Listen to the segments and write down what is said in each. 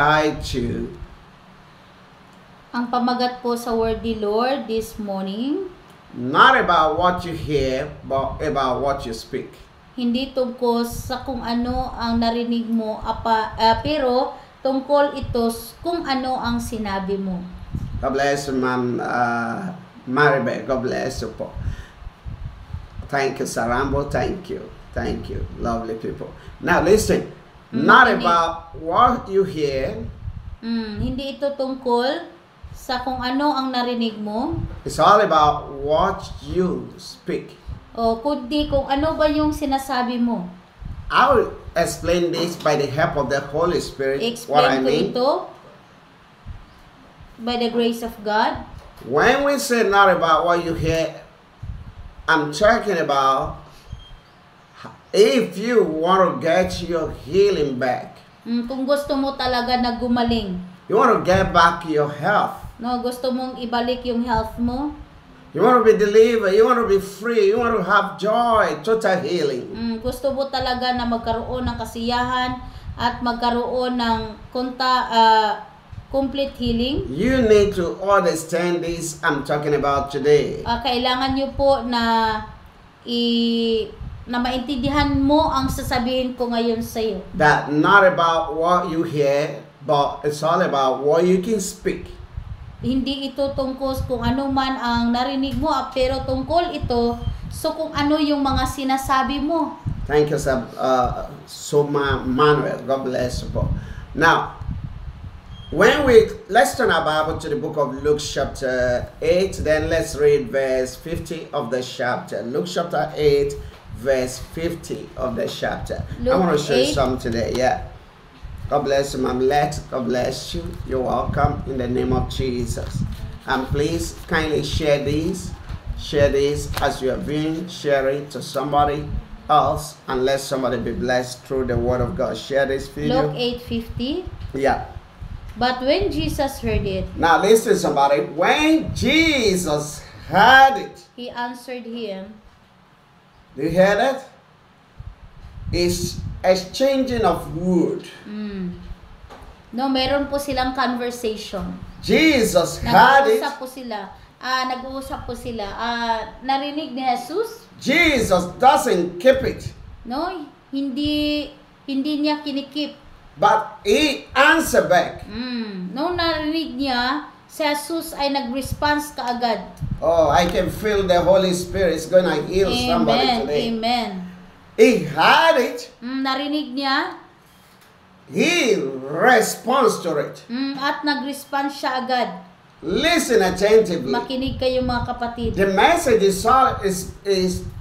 guide to. Ang pamagat po sa word ni Lord this morning, Not about what you hear, but about what you speak. hindi tungkol sa kung ano ang narinig mo, pero tungkol ito kung ano ang sinabi mo. God bless you, Ma'am Maribel. God bless you po. Thank you, Sarambo. Thank you. Thank you. Lovely people. Now listen. Not about what you hear. Hindi ito tungkol sa kung ano ang narinig mo. It's all about what you speak. O kundi kung ano ba yung sinasabi mo. I will explain this by the help of the Holy Spirit. What I Explain ko mean. ito by the grace of God. When we say not about what you hear, I'm talking about if you want to get your healing back. Kung gusto mo talaga na gumaling, You want to get back your health. no, gusto mong ibalik yung health mo, You want to be delivered. You want to be free. You want to have joy, total healing. gusto mo talaga na magkaroon ng kasiyahan at magkaroon ng complete healing. You need to understand this I'm talking about today. Kailangan nyo po na maintindihan mo ang sasabihin ko ngayon sa iyo. That not about what you hear, but it's all about what you can speak. Hindi ito tungkol kung ano man ang narinig mo, pero tungkol ito kung ano yung mga sinasabi mo. Thank you, Soma Manuel. God bless you. Now, let's turn our Bible to the book of Luke chapter 8. Then let's read verse 50 of the chapter. Luke chapter 8, verse 50 of the chapter. I want to show you something today. Yeah. God bless you, Ma'am Let. God bless you. You're welcome in the name of Jesus. And please kindly share this. Share this as you have been sharing to somebody else, and let somebody be blessed through the word of God. Share this video. Luke 8:50. Yeah. But when Jesus heard it, Now listen, somebody. When Jesus heard it, he answered him. do you hear that? It's exchanging of wood. No, meron po silang conversation. Jesus heard it. Nag-uusap po sila. Nag-uusap po sila. Narinig ni Jesus? Jesus doesn't keep it, No, hindi niya kinikip. but he answered back. Nung narinig niya, si Jesus ay nag-response kaagad. Oh, I can feel the Holy Spirit is going to heal somebody today. Amen. He heard it. Narinig niya, He responds to it. at nag-response siya agad. Listen attentively. Makinig kayo mga kapatid. The message is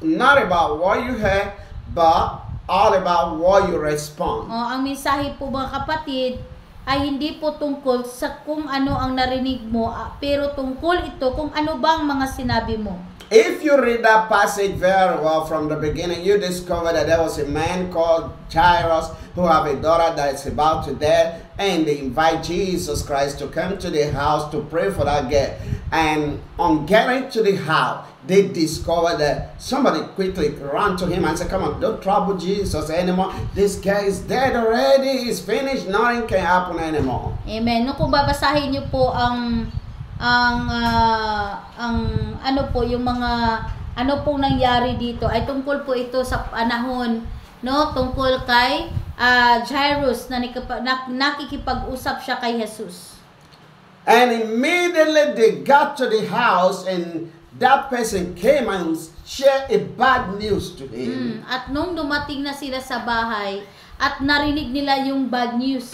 not about what you heard, but all about what you respond. Ang mensahe po mga kapatid ay hindi po tungkol sa kung ano ang narinig mo, pero tungkol ito kung ano bang mga sinabi mo. If you read that passage very well from the beginning, you discover that there was a man called Jairus who have a daughter that is about to die, and they invite Jesus Christ to come to the house to pray for that girl. And on getting to the house, they discover that somebody quickly ran to him and said, "Come on, don't trouble Jesus anymore. This guy is dead already. He's finished. Nothing can happen anymore." Amen. No, kung babasahin niyo po ang ano po yung mga ano pong nangyari dito ay tungkol po ito sa panahon, no, tungkol kay Jairus na nakikipag-usap siya kay Jesus. And immediately they got to the house, and that person came and shared a bad news to him. At nung dumating na sila sa bahay at narinig nila yung bad news.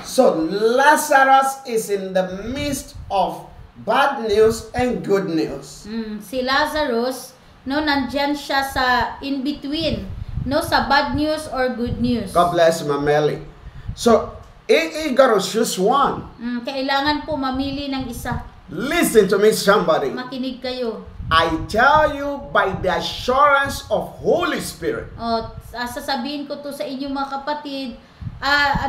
So Lazarus is in the midst of bad news and good news. Si Lazarus, no, nandyan siya sa in between, no, sa bad news or good news. God bless Mameli. So he got to choose one. Kailangan po mamili ng isa. Listen to me, somebody. Makinig kayo. I tell you by the assurance of Holy Spirit. Sasabihin ko to sa inyo mga kapatid,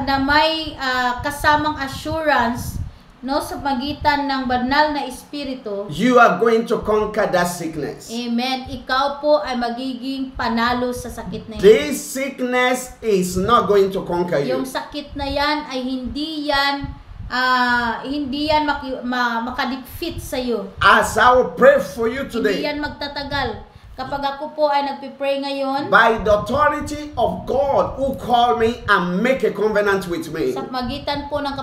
na may kasamang assurance no, sa pagitan ng banal na espiritu, you are going to conquer that sickness. amen, ikaw po ay magiging panalo sa sakit na yan. This sickness is not going to conquer you. Yung sakit na yan ay hindi yan makadefeat sa iyo. As I will pray for you Hindi today, yan magtatagal. Kapag ako po ay nagpipray ngayon, by the authority of God who called me and make a covenant with me, sa magitan po ng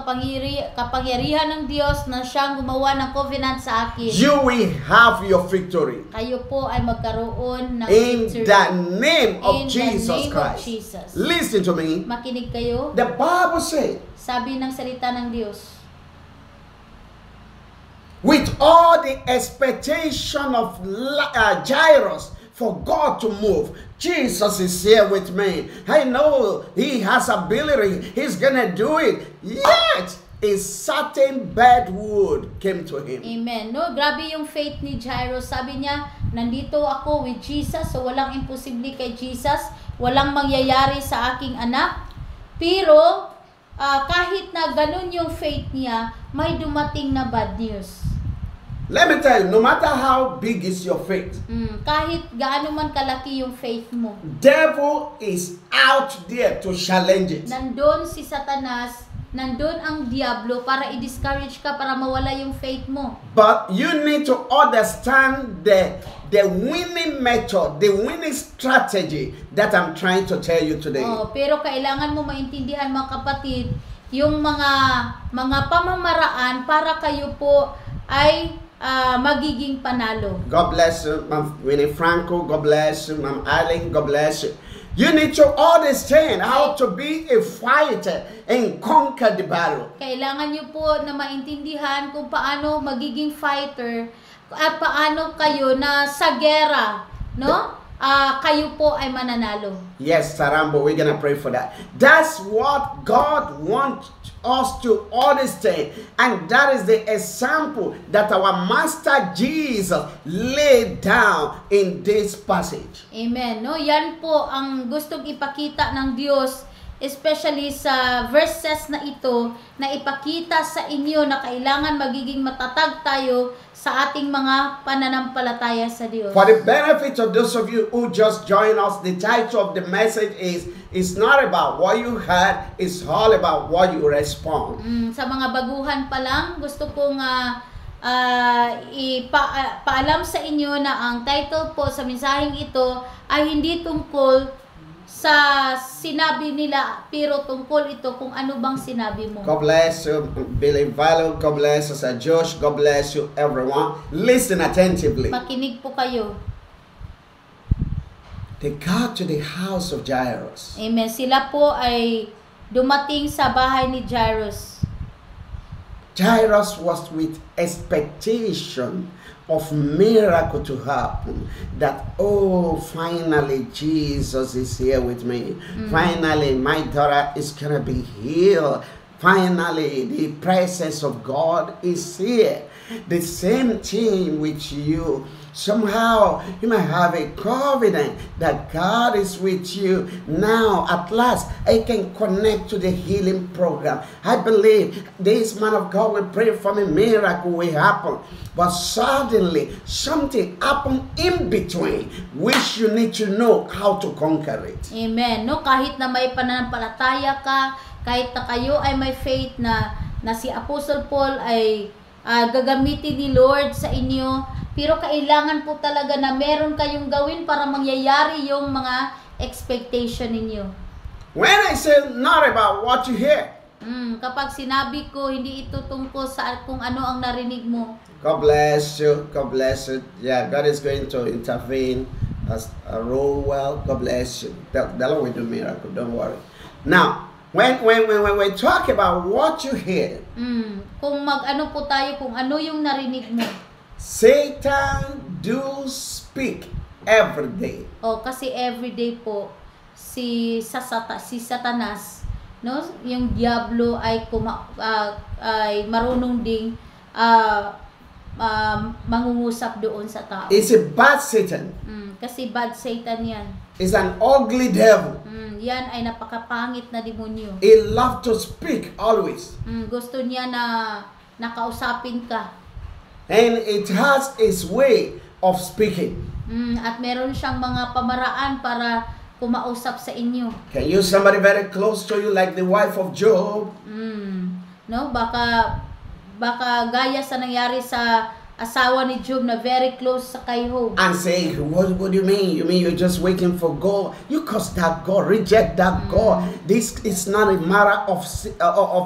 kapangyarihan ng Diyos na siyang gumawa ng covenant sa akin, you will have your victory. kayo po ay magkaroon ng In victory. the name of In the Jesus name of Christ. Jesus. Listen to me. Makinig kayo. The Bible says, Sabi ng salita ng Diyos, with all the expectation of Jairus for God to move, Jesus is here with me. I know He has ability. He's gonna do it. Yet a certain bad word came to him. amen. No, grabe yung faith ni Jairus. Sabi niya, nandito ako with Jesus, so walang imposible kay Jesus, walang mangyayari sa aking anak. Pero kahit na ganun yung faith niya, may dumating na bad news. Let me tell you, no matter how big is your faith, Kahit gaano man kalaki yung faith mo, devil is out there to challenge it. nandun si Satanas, nandun ang Diablo para i-discourage ka, para mawala yung faith mo. But you need to understand the winning method, the winning strategy that I'm trying to tell you today. Pero kailangan mo maintindihan, mga kapatid, yung mga pamamaraan para kayo po ay magiging panalo. God bless you, Ma'am Winnie Franco. God bless you, Ma'am Eileen. God bless you. You need to understand how to be a fighter and conquer the battle. Kailangan nyo po na maintindihan kung paano magiging fighter at paano kayo na sa gera, no? Kayo po ay mananalo. Yes, Sarambo, we're gonna pray for that. That's what God wants us to understand, and that is the example that our Master Jesus laid down in this passage. Amen. No, yan po ang gustong ipakita ng Diyos, especially sa verses na ito, na ipakita sa inyo na kailangan magiging matatag tayo sa ating mga pananampalataya sa Diyos. For the benefit of those of you who just joined us, the title of the message is, it's not about what you heard, it's all about what you respond. Sa mga baguhan pa lang, gusto kong paalam sa inyo na ang title po sa mensaheng ito ay hindi tungkol sa sinabi nila, pero tungkol ito kung ano bang sinabi mo. God bless you, Billy Valo. God bless you, Sir Josh. God bless you, everyone. Listen attentively. Makinig po kayo. They got to the house of Jairus. Amen. Sila po ay dumating sa bahay ni Jairus. Jairus was with expectation of miracle to happen, that finally Jesus is here with me. Finally my daughter is gonna be healed. Finally the presence of God is here. The same thing with you. Somehow you might have a confidence that God is with you. Now at last I can connect to the healing program. I believe this man of God will pray for me, miracle will happen. But suddenly something happened in between, which you need to know how to conquer it. Amen. No, kahit na may pananampalataya ka, kahit na kayo ay may faith na si Apostle Paul ay gagamitin ni Lord sa inyo, pero kailangan po talaga na meron kayong gawin para mangyayari yung mga expectation ninyo. When I say not about what you hear, kapag sinabi ko, hindi ito tungkol sa kung ano ang narinig mo. God bless you. God bless you. Yeah, God is going to intervene as a role well. God bless you. The Lord will do miracle. Don't worry. Now, when we talk about what you hear, Kung mag-ano po tayo, kung ano yung narinig mo. Satan do speak every day. Kasi everyday po si Satanas, no, yung Diablo ay ay marunong ding mangungusap doon sa tao. It's a bad Satan. Kasi bad Satan yan. It's an ugly devil. Yan ay napakapangit na demonyo. He loves to speak always. Gusto niya na nakausapin ka. And it has its way of speaking. At meron siyang mga pamaraan para kumausap sa inyo. Can you somebody very close to you like the wife of Job? No, baka gaya sa nangyari sa asawa ni Job na very close sa kay Job. And say, what do you mean? You mean you're just waiting for God? You curse that God, reject that God. This is not a matter of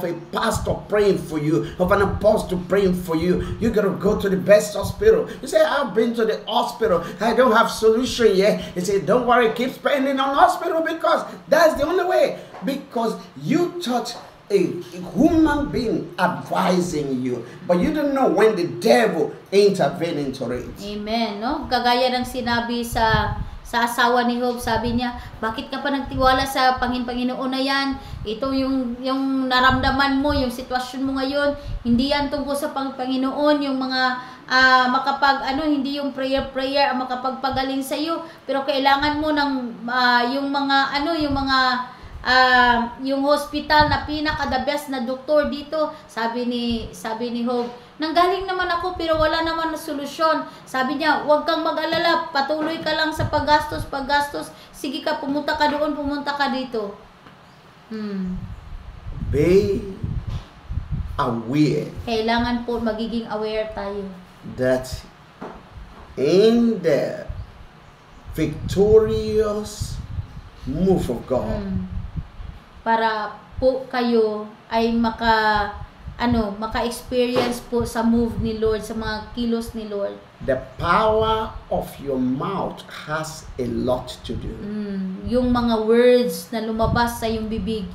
a pastor praying for you, of an apostle praying for you. You gotta go to the best hospital. You say, I've been to the hospital. I don't have solution yet. You say, don't worry, keep spending on hospital because that's the only way. Because you touch a human being advising you, but you don't know when the devil intervening into it. Amen, no? Kagaya ng sinabi sa asawa ni Job, sabi niya, bakit ka pa nagtiwala sa Panginoon na yan? Ito yung naramdaman mo, yung sitwasyon mo ngayon, hindi yan tungkol sa Panginoon, yung mga hindi yung prayer ang makapagpagaling sa iyo, pero kailangan mo ng yung hospital na pinaka-the best na doktor dito. Sabi ni Job, nanggaling naman ako pero wala naman na solusyon. Sabi niya, huwag kang mag-alala, patuloy ka lang sa paggastos. Sige ka, pumunta ka doon, pumunta ka dito. Be aware. Kailangan po magiging aware tayo. That in the victorious move of God, para po kayo ay maka-experience po sa move ni Lord, sa mga kilos ni Lord. the power of your mouth has a lot to do. Yung mga words na lumabas sa iyong bibig,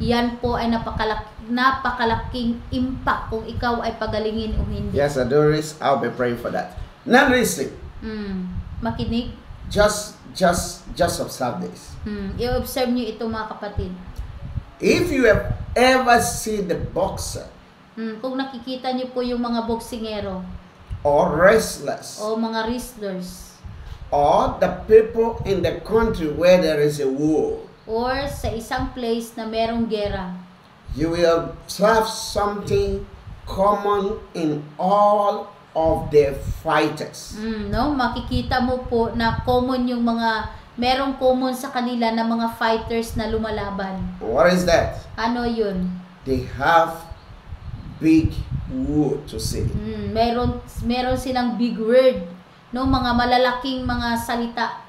yan po ay napakalaking impact kung ikaw ay pagalingin o hindi. Yes, Adoris, I'll be praying for that. Now listen. Makinig. Just observe this. I-observe nyo ito mga kapatid. If you have ever seen the boxer Kung nakikita nyo po yung mga boksingero or wrestlers o mga wrestlers or the people in the country where there is a war, or sa isang place na merong gera, you will have something common in all of the fighters. no, makikita mo po na common yung merong common sa kanila na mga fighters na lumalaban. What is that? Ano yun? They have big word to say. Meron silang big word, no, mga malalaking mga salita.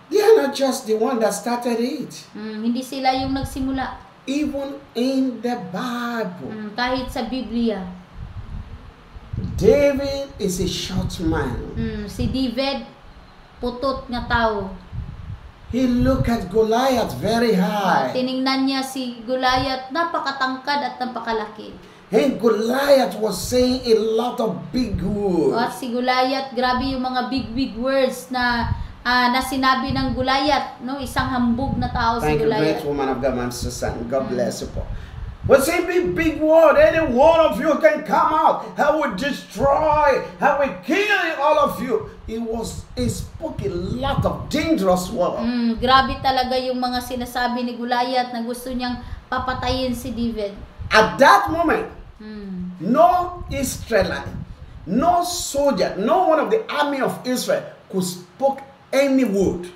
They are not just the one that started it. Hindi sila yung nagsimula. Even in the Bible, Kahit sa Biblia. David is a short man. Si David, putot nga tao. He looked at Goliath very high. Tiningnan niya si Goliath, napakatangkad at napakalaki. And Goliath was saying a lot of big words. At si Goliath, grabe yung mga big words na sinabi ng Goliath, no? Isang hambog na tao si Thank you, Goliath. great woman of God, Ma'am Susan. God bless you, Paul. But say big word, any one of you can come out. I will destroy, I will kill all of you. He spoke a lot of dangerous words. Grabe talaga yung mga sinasabi ni Goliath na gusto niyang papatayin si David. At that moment, no Israelite, no soldier, no one of the army of Israel could speak any word.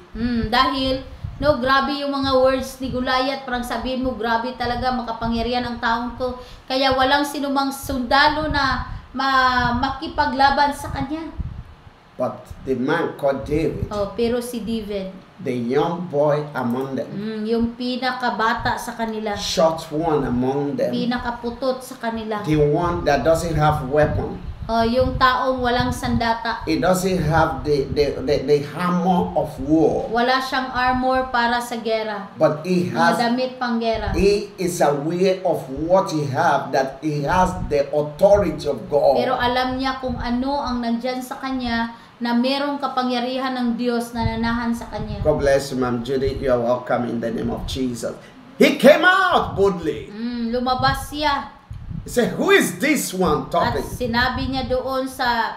Dahil grabe yung mga words ni Goliath, parang sabihin mo, grabe talaga, makapangyarihan ang taong to. Kaya walang sinumang sundalo na makipaglaban sa kanya. But the man called David, pero si David, the young boy among them, yung pinakabata sa kanila, short one among them, pinakaputot sa kanila, the one that doesn't have weapon, yung taong walang sandata, he doesn't have the hammer of war, wala siyang armor para sa gera, but he has, damit pang gera. he is aware of what he have, that he has the authority of God. Pero alam niya kung ano ang nandyan sa kanya, na merong kapangyarihan ng Diyos na nanahan sa kanya. God bless you, Ma'am Judy. You are welcome in the name of Jesus. He came out boldly. Lumabas siya. He said, who is this one talking? At sinabi niya doon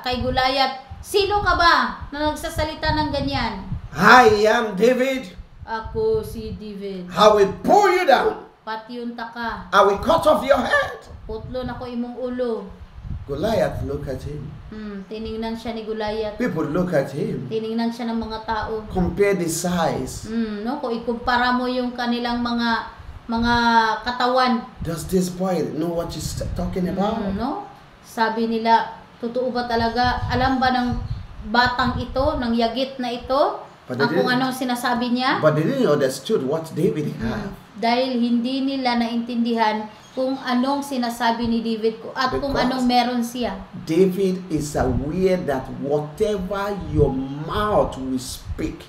kay Goliath, sino ka ba na nagsasalita ng ganyan? I am David. Ako si David. I will pull you down. Patyunta ka. I will cut off your head. Putlo na ko imong ulo. Goliath, look at him. Tiningnan siya ni Goliath. People look at him. Tiningnan siya ng mga tao. Compare the size. No, kung ikumpara mo yung kanilang mga katawan. Does this boy know what he's talking about? No? Sabi nila, totoo ba talaga? Alam ba ng batang ito, ng yagit na ito, kung anong sinasabi niya? But they didn't understood what David had. Dahil hindi nila naintindihan kung anong sinasabi ni David at kung anong meron siya. David is aware that whatever your mouth will speak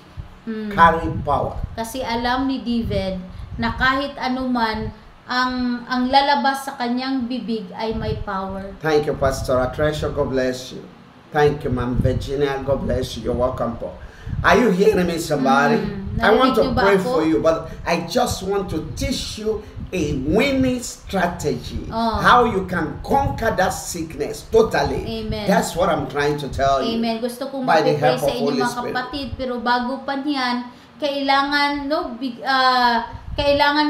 carry power. Kasi alam ni David na kahit anuman ang lalabas sa kanyang bibig ay may power. Thank you, Pastor Atresha. God bless you. Thank you, Ma'am Virginia. God bless you. You're welcome, Paul. Are you hearing me, somebody? I want to pray for you, but I just want to teach you a winning strategy. How you can conquer that sickness totally. Amen. That's what I'm trying to tell you. Amen. Gusto kong mag-pray sa inyo mga kapatid, pero bago pa niyan, kailangan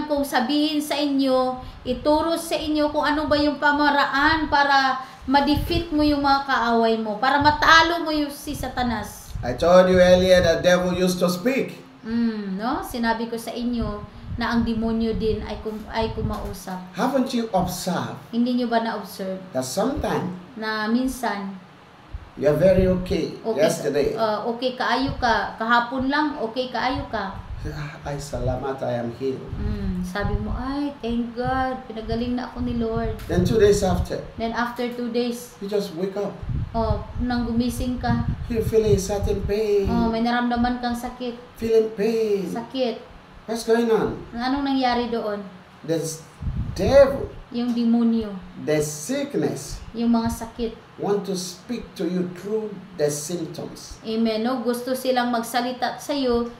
kong sabihin sa inyo, ituro sa inyo kung ano ba yung pamaraan para ma-defeat mo yung mga kaaway mo, para matalo mo yung si Satanas. I told you earlier that devil used to speak. No? Sinabi ko sa inyo na ang demonyo din ay kumausap. Haven't you observed? Hindi nyo ba na-observe? That sometimes Na minsan, you're very okay. Yesterday. Okay kaayo ka. Kahapon lang, okay kaayo ka. Ay, salamat, I am healed. Sabi mo, ay, thank God, pinagaling na ako ni Lord. Then 2 days after. Then after 2 days, you just wake up. Nang gumising ka. You're feeling certain pain. May naramdaman kang sakit. Feeling pain. Sakit. What's going on? Anong nangyari doon? There's devil. Yung demonyo. The sickness. Yung mga sakit. Want to speak to you through the symptoms. Amen. No? Gusto silang magsalita sa iyo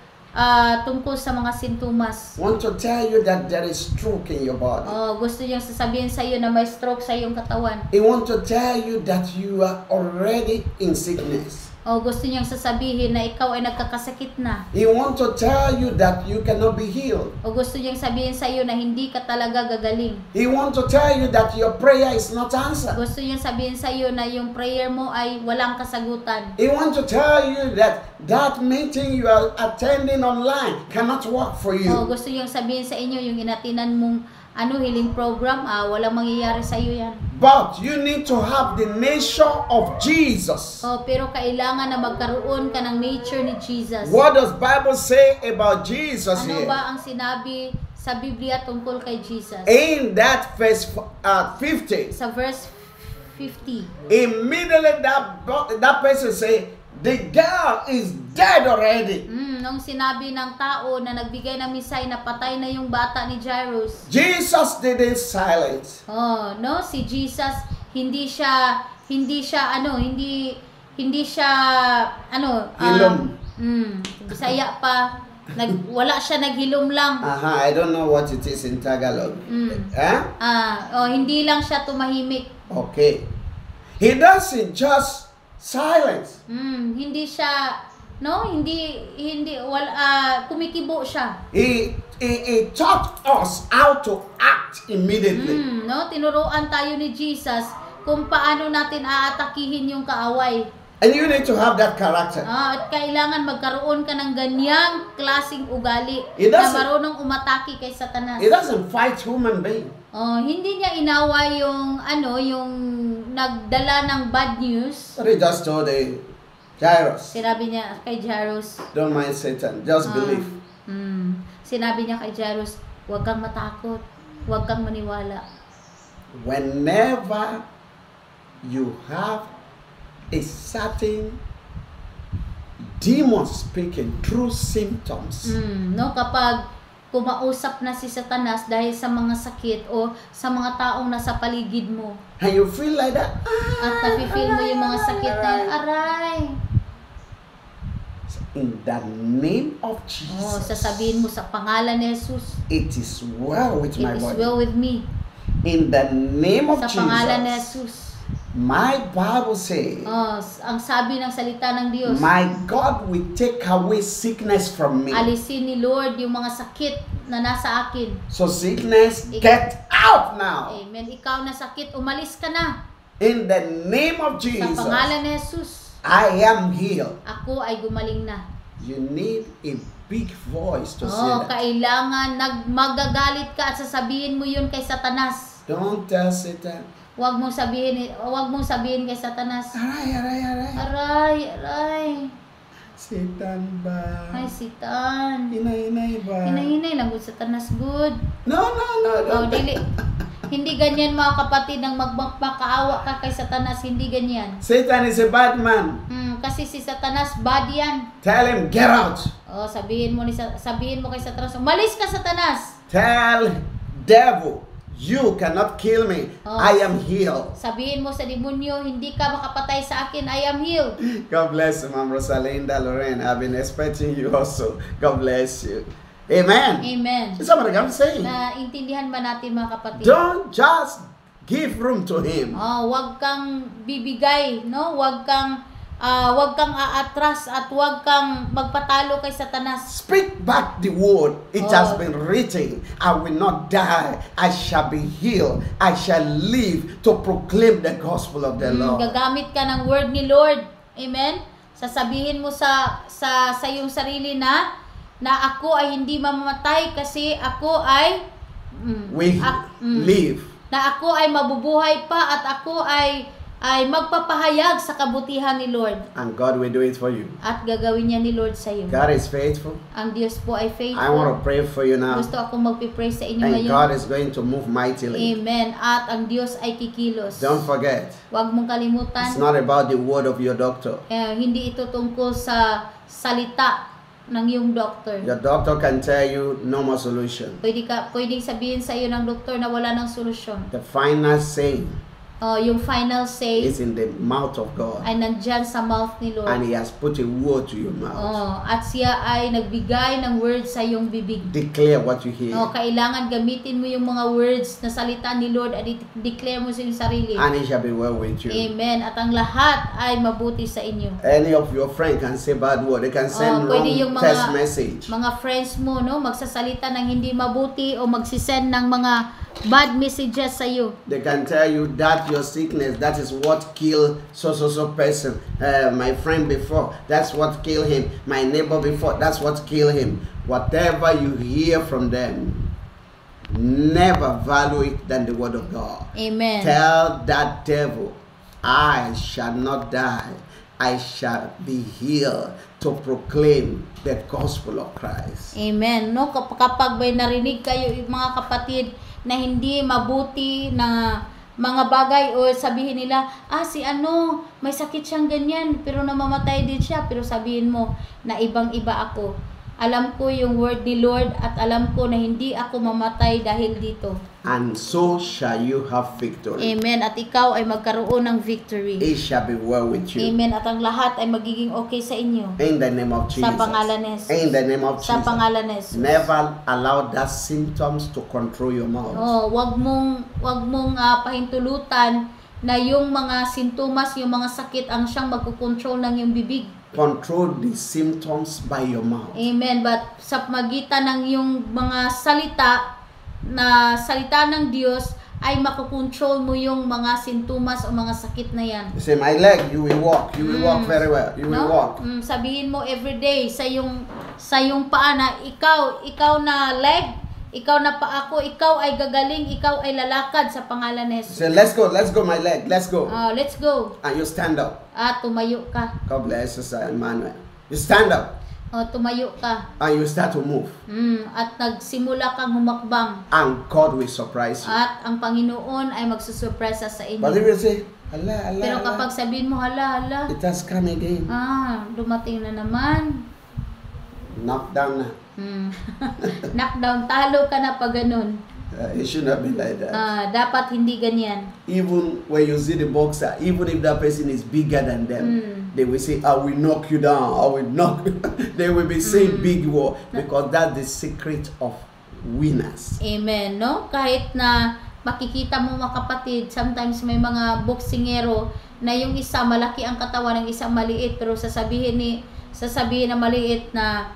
tungkol sa mga sintomas. Want to tell you that there is stroke in your body. Gusto niyang sasabihin sa iyo na may stroke sa iyong katawan. He want to tell you that you are already in sickness. Gusto niyang sasabihin na ikaw ay nagkakasakit na. He want to tell you that you cannot be healed. Gusto niyang sabihin sa iyo na hindi ka talaga gagaling. He want to tell you that your prayer is not answered. Gusto niyang sabihin sa iyo na yung prayer mo ay walang kasagutan. He want to tell you that meeting you are attending online cannot work for you. Gusto niyang sabihin sa inyo yung inatinan mong healing program, walang mangyayari sa iyo yan. But you need to have the nature of Jesus. Pero kailangan na magkaroon ka ng nature ni Jesus. What does Bible say about Jesus here? Ano ba ang sinabi sa Biblia tungkol kay Jesus? In that verse 50. Sa verse 50. Immediately that person say, the girl is dead already. Nung sinabi ng tao na nagbigay ng misay na patay na yung bata ni Jairus. Jesus didn't silence. No, si Jesus hindi siya hilom. Bisaya pa. Wala siya naghilom lang. I don't know what it is in Tagalog. Hindi lang siya tumahimik. Okay. He doesn't just silence. Hindi siya kumikibo siya. He taught us how to act immediately. Tinuruan tayo ni Jesus kung paano natin aatakihin yung kaaway. And you need to have that character. At kailangan magkaroon ka ng ganyang klaseng ugali na marunong umatake kay Satanas. He doesn't fight human being. Hindi niya inaway yung nagdala ng bad news. But he just told Jairus. Sinabi niya kay Jairus, don't mind Satan, just believe. Sinabi niya kay Jairus, huwag kang matakot, huwag kang maniwala. Whenever you have a certain demon speaking through symptoms. Kapag kumausap na si Satanas dahil sa mga sakit o sa mga taong nasa paligid mo. And you feel like that. At nafe-feel mo yung mga sakit na aray. In the name of Jesus. Sasabihin mo sa pangalan ni Jesus. It is well with my body. It is well with me. In the name of Jesus. Sa pangalan ni Jesus. My Bible says, ang sabi ng salita ng Diyos, my God will take away sickness from me. Alisin ni Lord yung mga sakit na nasa akin. So sickness, get out now. Amen. Ikaw na sakit, umalis ka na. In the name of Sa Jesus, pangalan ni Jesus, I am healed. ako ay gumaling na. You need a big voice to say Oh, that. kailangan magagalit ka at sasabihin mo yun kay Satanas. Don't tell Satan, Huwag mong sabihin kay Satanas. aray. Aray. Satan ba? Ay, Satan. Hinay ba? Hinahinay lang good Satanas good. No. Oh, dili. Hindi ganyan mga kapatid nang magmakaawa ka kay Satanas, hindi ganyan. Satan is a bad man. Kasi si Satanas bad yan. Tell him, get out. Oh, sabihin mo kay Satanas, umalis ka Satanas. Tell devil, you cannot kill me. Oh. I am healed. Sabihin mo sa demonyo, hindi ka makapatay sa akin, I am healed. God bless you, Ma'am Rosalinda Lorraine. I've been expecting you also. God bless you. Amen. Amen. Is that what I'm saying? Naintindihan ba natin mga kapatid? Don't just give room to him. Oh, wag kang bibigay, no? Wag kang aatras at wag kang magpatalo kay Satanas. Speak back the word. It Oh. has been written. I will not die. I shall be healed. I shall live to proclaim the gospel of the Lord. Gagamit ka ng word ni Lord. Amen? Sasabihin mo sa iyong sarili na ako ay hindi mamamatay kasi ako ay live. Na ako ay mabubuhay pa at ako ay magpapahayag sa kabutihan ni Lord. And God will do it for you. At gagawin niya ni Lord sa iyo. God is faithful. Ang Diyos po ay faithful. I want to pray for you now. Gusto akong magpipray sa inyo And ngayon. God is going to move mightily. Amen. At ang Diyos ay kikilos. Don't forget, Huwag mong kalimutan. it's not about the word of your doctor. Hindi ito tungkol sa salita ng iyong doctor. Your doctor can tell you no more solution. Pwedeng sabihin sa iyo ng doktor na wala ng solusyon. The final saying Yung final say is in the mouth of God. ay nandyan sa mouth ni Lord. And He has put a word to your mouth. At siya ay nagbigay ng words sa iyong bibig. Declare what you hear. Kailangan gamitin mo yung mga words na salita ni Lord at declare mo sa iyong sarili. And it shall be well with you. Amen. At ang lahat ay mabuti sa inyo. Any of your friends can say bad word. They can send Pwede yung wrong text message. mga friends mo, no, magsasalita ng hindi mabuti o magsisend ng mga bad messages sa iyo. They can tell you that your sickness, that is what killed so person. My friend before, that's what killed him. My neighbor before, that's what killed him. Whatever you hear from them, never value it than the word of God. Amen. Tell that devil, I shall not die. I shall be healed to proclaim the gospel of Christ. Amen. No, kapag may narinig kayo mga kapatid na hindi mabuti na mga bagay o sabihin nila, si ano, may sakit siyang ganyan pero namamatay din siya, pero sabihin mo na ibang-iba ako. Alam ko yung word ni Lord at alam ko na hindi ako mamatay dahil dito. And so shall you have victory. Amen. At ikaw ay magkaroon ng victory. It shall be well with you. Amen. At ang lahat ay magiging okay sa inyo. In the name of Jesus. Sa pangalan ni Jesus. In the name of Sa Jesus. pangalan ni Jesus. Never allow that symptoms to control your mouth. Wag mong pahintulutan na yung mga sintomas, yung mga sakit ang siyang magkocontrol ng yung bibig. Control the symptoms by your mouth. Amen. But sa magitan ng yung mga salita ng Diyos ay makokontrol mo yung mga sintomas o mga sakit na yan. You say, my leg, you will walk. You will walk very well. You will walk. Sabihin mo everyday sa yung paa na ikaw na leg, ikaw na paa ko, ikaw ay gagaling, ikaw ay lalakad sa pangalan ni Jesus. Say, let's go, my leg. Let's go. Let's go. And you stand up. Tumayo ka. God bless you, Sir Emmanuel. You stand up. Tumayo ka. And you start to move. At nagsimula kang humakbang. And God will surprise you. At ang Panginoon ay magsusurpresa sa inyo. But if you say, hala, Pero kapag sabihin mo, hala, it has come again. dumating na naman. Knock down na. Knockdown, talo ka na pag ganun. It should not be like that. Dapat hindi ganyan. Even when you see the boxer, even if that person is bigger than them, they will say, I will knock you down. I will knock you. They will be saying big word because that's the secret of winners. Amen, no? Kahit na makikita mo mga kapatid, sometimes may mga boksingero na yung isa malaki ang katawan ng isang maliit, pero sasabihin na maliit na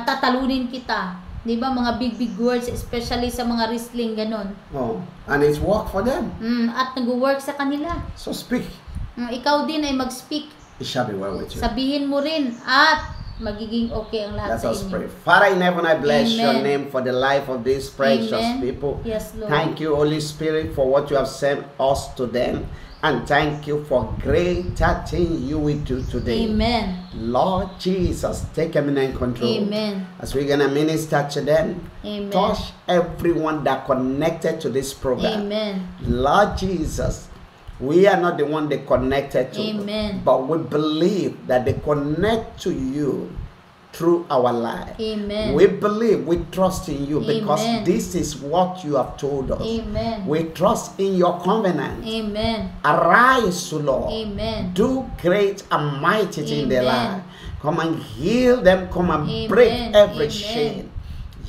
tatalunin kita. Di ba? Mga big words, especially sa mga wrestling, ganun. Oh, and it's work for them. At nag-work sa kanila. So speak. Ikaw din ay mag-speak. It shall be well with you. Sabihin mo rin at magiging okay ang lahat Let sa us inyo. pray. Father in heaven, I bless Amen. your name for the life of these precious Amen. people. Yes, Lord. Thank you, Holy Spirit, for what you have sent us to them. And thank you for greater thing you will do today. Amen. Lord Jesus, take eminent control. Amen. As we're going to minister to them, Amen. touch everyone that connected to this program. Amen. Lord Jesus, we are not the one they connected to, Amen. but we believe that they connect to you through our life. Amen. We believe, we trust in you because Amen. this is what you have told us. Amen. We trust in your covenant. Amen. Arise, O Lord. Amen. Do great and mighty in their Amen. life. Come and heal them. Come and Amen. break every Amen. chain.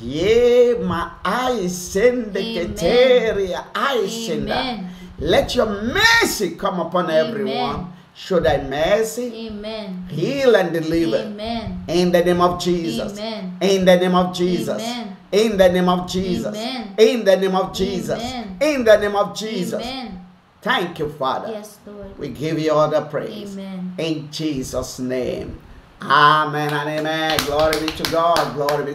Yea, my eyes send the Amen. Keteria. I send that. Amen. Let your mercy come upon Amen. everyone. Show thy mercy. Amen. Heal and deliver. Amen. In the name of Jesus. Amen. In the name of Jesus. Amen. In the name of Jesus. Amen. In the name of Jesus. Amen. In the name of Jesus. Amen. Thank you, Father. Yes, Lord. We give you all the praise. Amen. In Jesus' name. Amen and amen. Glory be to God. Glory be